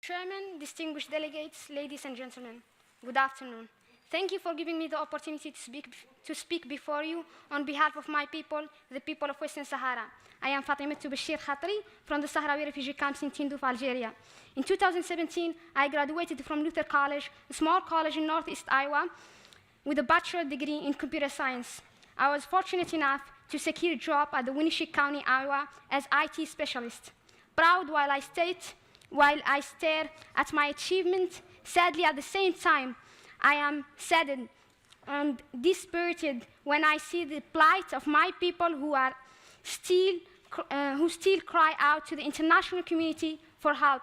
Chairman, distinguished delegates, ladies and gentlemen, good afternoon. Thank you for giving me the opportunity to speak before you on behalf of my people, the people of Western Sahara. I am Fatimatou Statment from the Sahrawi refugee camps in Tindouf, Algeria. In 2017, I graduated from Luther College, a small college in northeast Iowa, with a bachelor's degree in computer science. I was fortunate enough to secure a job at the Winneshiek County, Iowa, as IT specialist. Proud while I stare at my achievement, sadly at the same time, I am saddened and dispirited when I see the plight of my people who still cry out to the international community for help.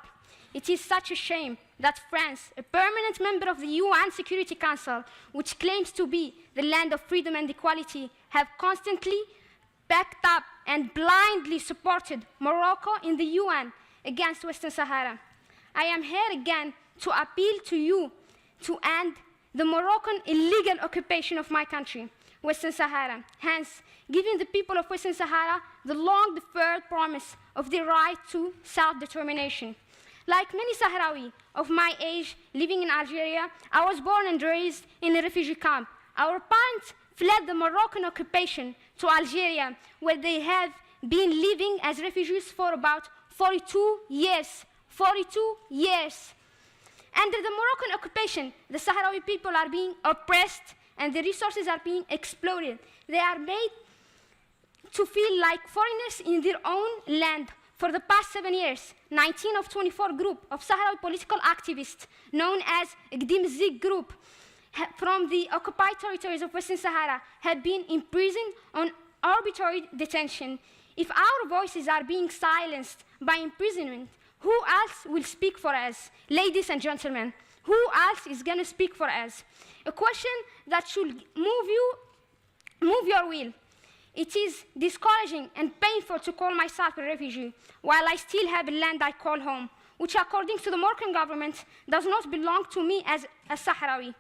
It is such a shame that France, a permanent member of the UN Security Council, which claims to be the land of freedom and equality, have constantly backed up and blindly supported Morocco in the UN against Western Sahara. I am here again to appeal to you to end the Moroccan illegal occupation of my country, Western Sahara, hence giving the people of Western Sahara the long-deferred promise of the right to self-determination. Like many Sahrawi of my age living in Algeria, I was born and raised in a refugee camp. Our parents fled the Moroccan occupation to Algeria, where they have been living as refugees for about 42 years. 42 years. Under the Moroccan occupation, the Sahrawi people are being oppressed and the resources are being exploited. They are made to feel like foreigners in their own land. For the past 7 years, 19 of 24 group of Sahrawi political activists, known as Gdim Group, from the occupied territories of Western Sahara, have been imprisoned on arbitrary detention. If our voices are being silenced by imprisonment, who else will speak for us? Ladies and gentlemen, who else is going to speak for us? A question that should move your will. It is discouraging and painful to call myself a refugee, while I still have a land I call home, which according to the Moroccan government does not belong to me as a Sahrawi.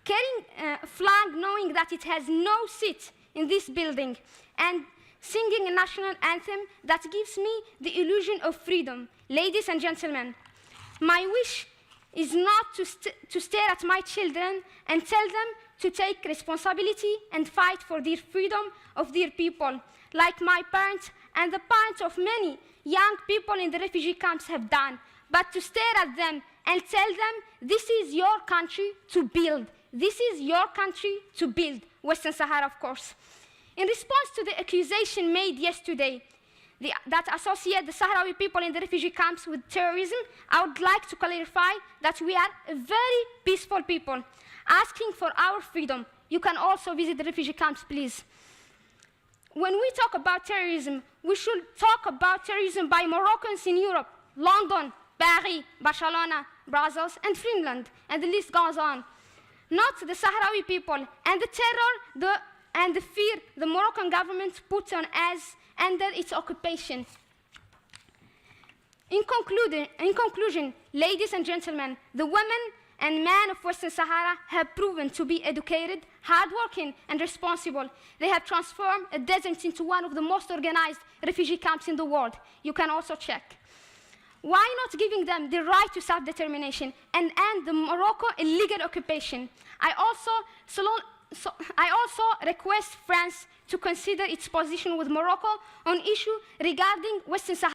Carrying a flag knowing that it has no seat in this building, and singing a national anthem that gives me the illusion of freedom. Ladies and gentlemen, my wish is not to stare at my children and tell them to take responsibility and fight for the freedom of their people, like my parents and the parents of many young people in the refugee camps have done, but to stare at them and tell them, this is your country to build. This is your country to build, Western Sahara, of course. In response to the accusation made yesterday that associate the Sahrawi people in the refugee camps with terrorism, I would like to clarify that we are a very peaceful people, asking for our freedom. You can also visit the refugee camps, please. When we talk about terrorism, we should talk about terrorism by Moroccans in Europe, London, Paris, Barcelona, Brussels, and Finland, and the list goes on. Not the Sahrawi people, and the terror and the fear the Moroccan government puts on us under its occupation. In conclusion, ladies and gentlemen, the women and men of Western Sahara have proven to be educated, hardworking, and responsible. They have transformed a desert into one of the most organized refugee camps in the world. You can also check. Why not giving them the right to self-determination and end the Morocco illegal occupation? I also request France to consider its position with Morocco on issues regarding Western Sahara.